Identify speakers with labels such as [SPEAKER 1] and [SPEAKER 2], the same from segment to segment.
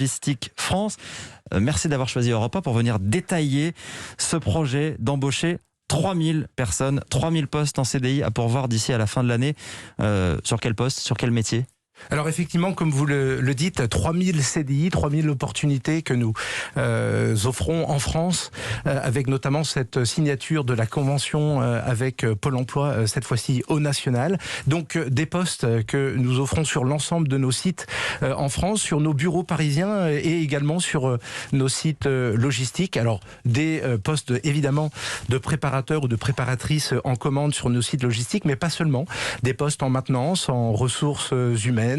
[SPEAKER 1] Logistique France. Merci d'avoir choisi Europe 1 pour venir détailler ce projet d'embaucher 3000 personnes, 3000 postes en CDI à pourvoir d'ici à la fin de l'année. Sur quel poste, sur quel métier ?
[SPEAKER 2] Alors effectivement, comme vous le dites, 3000 CDI, 3000 opportunités que nous offrons en France, avec notamment cette signature de la convention avec Pôle emploi, cette fois-ci au national. Donc des postes que nous offrons sur l'ensemble de nos sites en France, sur nos bureaux parisiens et également sur nos sites logistiques. Alors des postes évidemment de préparateurs ou de préparatrices en commande sur nos sites logistiques, mais pas seulement. Des postes en maintenance, en ressources humaines,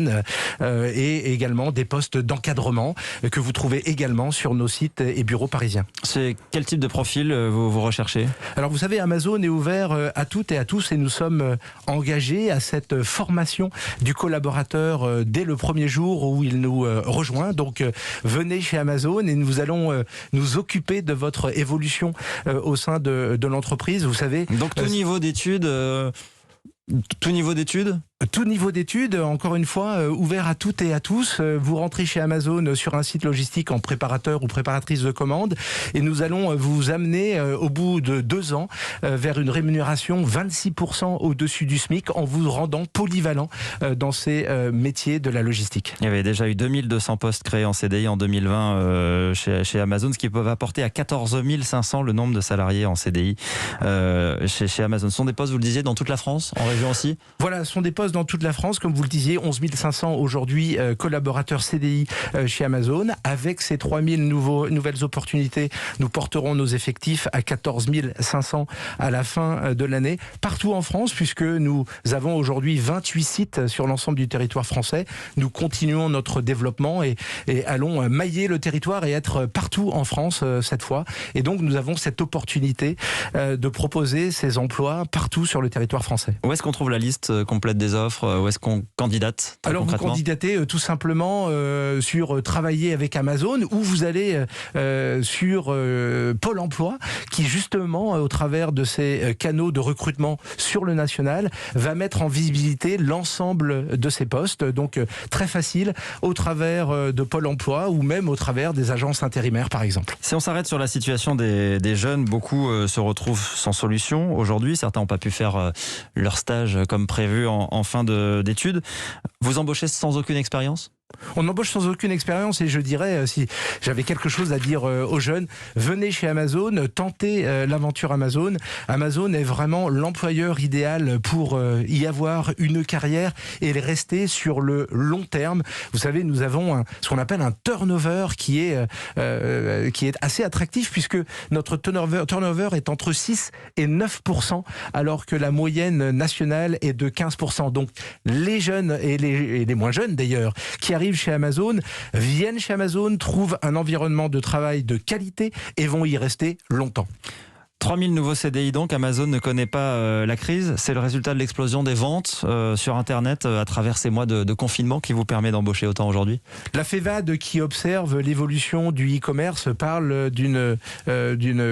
[SPEAKER 2] et également des postes d'encadrement que vous trouvez également sur nos sites et bureaux parisiens.
[SPEAKER 1] C'est quel type de profil vous recherchez ?
[SPEAKER 2] Alors vous savez, Amazon est ouvert à toutes et à tous et nous sommes engagés à cette formation du collaborateur dès le premier jour où il nous rejoint. Donc venez chez Amazon et nous allons nous occuper de votre évolution au sein de l'entreprise. Vous savez.
[SPEAKER 1] Donc tout niveau d'études. Tout niveau d'études ?
[SPEAKER 2] Tout niveau d'études, encore une fois, ouvert à toutes et à tous. Vous rentrez chez Amazon sur un site logistique en préparateur ou préparatrice de commande et nous allons vous amener au bout de 2 ans vers une rémunération 26% au-dessus du SMIC en vous rendant polyvalent dans ces métiers de la logistique.
[SPEAKER 1] Il y avait déjà eu 2200 postes créés en CDI en 2020 chez Amazon, ce qui peut apporter à 14 500 le nombre de salariés en CDI chez Amazon. Ce sont des postes, vous le disiez, dans toute la France, en région aussi ?
[SPEAKER 2] Voilà, ce sont des postes dans toute la France, comme vous le disiez, 11 500 aujourd'hui collaborateurs CDI chez Amazon. Avec ces 3000 nouvelles opportunités, nous porterons nos effectifs à 14 500 à la fin de l'année, partout en France, puisque nous avons aujourd'hui 28 sites sur l'ensemble du territoire français. Nous continuons notre développement et allons mailler le territoire et être partout en France cette fois. Et donc nous avons cette opportunité de proposer ces emplois partout sur le territoire français.
[SPEAKER 1] Où est-ce qu'on trouve la liste complète des offres ? Où est-ce qu'on candidate ?
[SPEAKER 2] Alors vous candidatez tout simplement sur Travailler avec Amazon, ou vous allez sur Pôle emploi qui justement au travers de ces canaux de recrutement sur le national va mettre en visibilité l'ensemble de ces postes. Donc très facile au travers de Pôle emploi ou même au travers des agences intérimaires par exemple.
[SPEAKER 1] Si on s'arrête sur la situation des jeunes, beaucoup se retrouvent sans solution aujourd'hui. Certains n'ont pas pu faire leur stage comme prévu en fin d'études. Vous embauchez sans aucune expérience ?
[SPEAKER 2] On embauche sans aucune expérience et je dirais, si j'avais quelque chose à dire aux jeunes, venez chez Amazon, tentez l'aventure Amazon. Amazon est vraiment l'employeur idéal pour y avoir une carrière et rester sur le long terme. Vous savez, nous avons ce qu'on appelle un turnover qui est assez attractif puisque notre turnover est entre 6 et 9%, alors que la moyenne nationale est de 15%. Donc les jeunes et les moins jeunes d'ailleurs qui arrivent chez Amazon, viennent chez Amazon, trouvent un environnement de travail de qualité et vont y rester longtemps.
[SPEAKER 1] 3000 nouveaux CDI donc, Amazon ne connaît pas la crise, c'est le résultat de l'explosion des ventes sur Internet à travers ces mois de confinement qui vous permet d'embaucher autant aujourd'hui ?
[SPEAKER 2] La FEVAD qui observe l'évolution du e-commerce parle d'une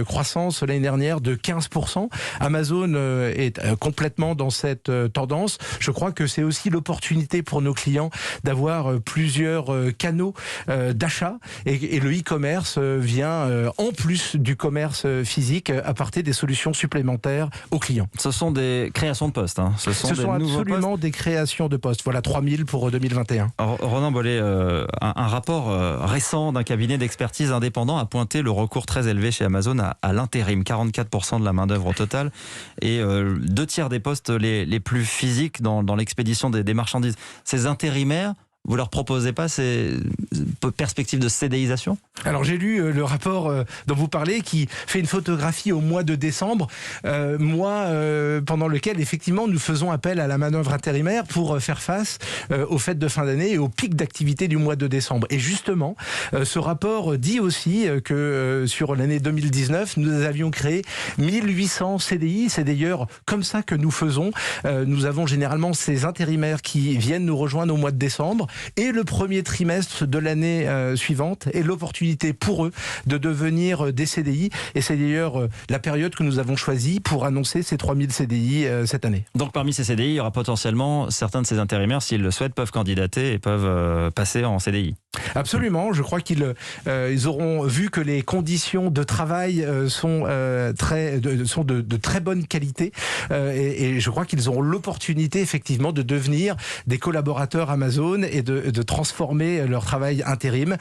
[SPEAKER 2] croissance l'année dernière de 15%. Amazon est complètement dans cette tendance. Je crois que c'est aussi l'opportunité pour nos clients d'avoir plusieurs canaux d'achat et le e-commerce vient en plus du commerce physique apporter des solutions supplémentaires aux clients.
[SPEAKER 1] Ce sont des créations de postes. Hein. Ce sont
[SPEAKER 2] absolument des créations de postes. Voilà, 3000 pour 2021.
[SPEAKER 1] Ronan Bollet, un rapport récent d'un cabinet d'expertise indépendant a pointé le recours très élevé chez Amazon à l'intérim. 44% de la main-d'œuvre totale et 2/3 des postes les plus physiques dans l'expédition des marchandises. Ces intérimaires, vous leur proposez pas ces perspectives de CDIsation ?
[SPEAKER 2] Alors j'ai lu le rapport dont vous parlez qui fait une photographie au mois de décembre, pendant lequel effectivement nous faisons appel à la manœuvre intérimaire pour faire face aux fêtes de fin d'année et au pic d'activité du mois de décembre. Et justement, ce rapport dit aussi que sur l'année 2019, nous avions créé 1800 CDI. C'est d'ailleurs comme ça que nous faisons. Nous avons généralement ces intérimaires qui viennent nous rejoindre au mois de décembre et le premier trimestre de l'année suivante et l'opportunité pour eux de devenir des CDI. Et c'est d'ailleurs la période que nous avons choisie pour annoncer ces 3000 CDI cette année.
[SPEAKER 1] Donc parmi ces CDI, il y aura potentiellement certains de ces intérimaires, s'ils le souhaitent, peuvent candidater et peuvent passer en CDI.
[SPEAKER 2] Absolument, je crois qu'ils auront vu que les conditions de travail sont de très bonne qualité et je crois qu'ils auront l'opportunité effectivement de devenir des collaborateurs Amazon et de transformer leur travail intérim